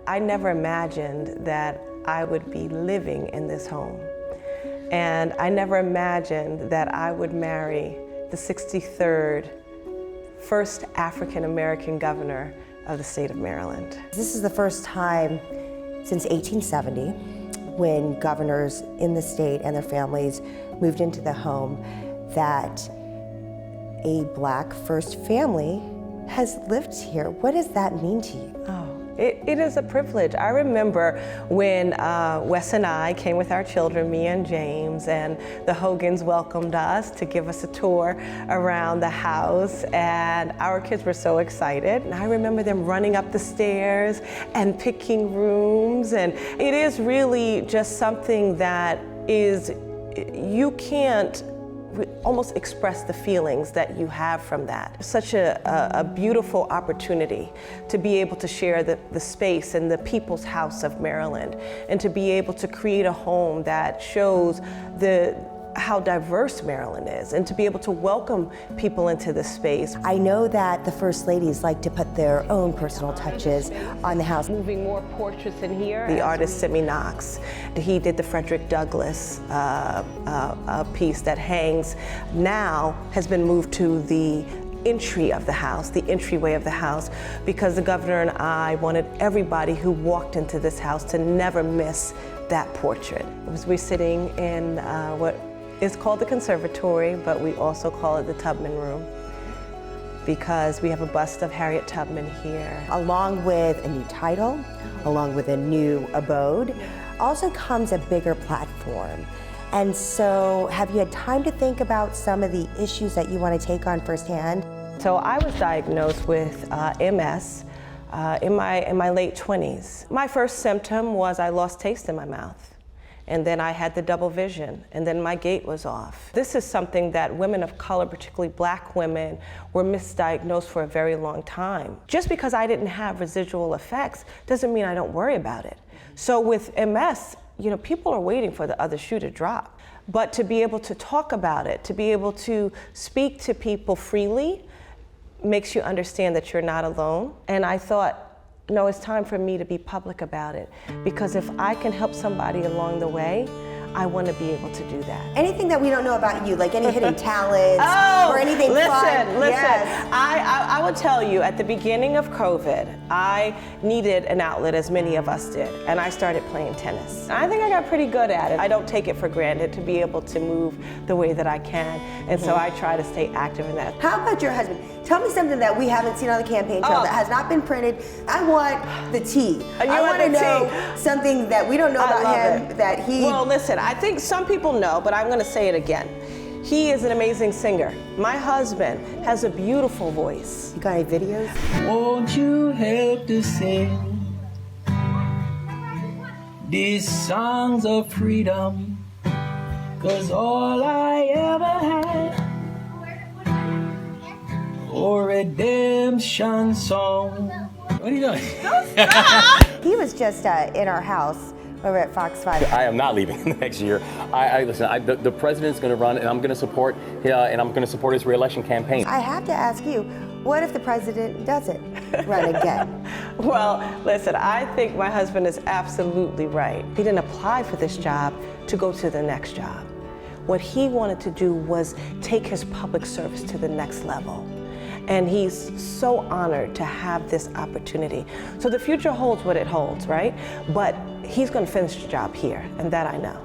I never imagined that I would be living in this home. And I never imagined that I would marry the 63rd first African-American governor of the state of Maryland. This is the first time since 1870 when governors in the state and their families moved into the home that a Black first family has lived here. What does that mean to you? It is a privilege. I remember when Wes and I came with our children, me and James, and the Hogans welcomed us to give us a tour around the house, and our kids were so excited. And I remember them running up the stairs and picking rooms, and it is really just something that is, you can't almost express the feelings that you have from that. Such a beautiful opportunity to be able to share the space in the People's House of Maryland, and to be able to create a home that shows how diverse Maryland is, and to be able to welcome people into this space. I know that the First Ladies like to put their own personal touches on the house. Moving more portraits in here. The artist Simi Knox, he did the Frederick Douglass piece that hangs now, has been moved to the entry of the house, the entryway of the house, because the governor and I wanted everybody who walked into this house to never miss that portrait. We're sitting in what is called the conservatory, but we also call it the Tubman Room, because we have a bust of Harriet Tubman here. Along with a new title, along with a new abode, also comes a bigger platform. And so have you had time to think about some of the issues that you want to take on firsthand? So I was diagnosed with MS in my late 20s. My first symptom was I lost taste in my mouth. And then I had the double vision, and then my gait was off. This is something that women of color, particularly Black women, were misdiagnosed for a very long time. Just because I didn't have residual effects doesn't mean I don't worry about it. So with MS, people are waiting for the other shoe to drop. But to be able to talk about it, to be able to speak to people freely, makes you understand that you're not alone. And I thought, no, it's time for me to be public about it, because if I can help somebody along the way, I want to be able to do that. Anything that we don't know about you, like any hidden talents or anything listen, fun? Listen, yes. I will tell you, at the beginning of COVID, I needed an outlet, as many of us did, and I started playing tennis. I think I got pretty good at it. I don't take it for granted to be able to move the way that I can, and so I try to stay active in that. How about your husband? Tell me something that we haven't seen on the campaign trail that has not been printed. I want the tea. I want to know something that we don't know about him, that he... Well, listen, I think some people know, but I'm going to say it again. He is an amazing singer. My husband has a beautiful voice. You got any videos? Won't you help to sing these songs of freedom? 'Cause all I ever had, a redemption song. What are you doing? He was just in our house over at Fox 5. I am not leaving in the next year. Listen, the president's going to run, and I'm going to support his re-election campaign. I have to ask you, what if the president doesn't run again? Well, listen, I think my husband is absolutely right. He didn't apply for this job to go to the next job. What he wanted to do was take his public service to the next level. And he's so honored to have this opportunity. So the future holds what it holds, right? But he's going to finish the job here, and that I know.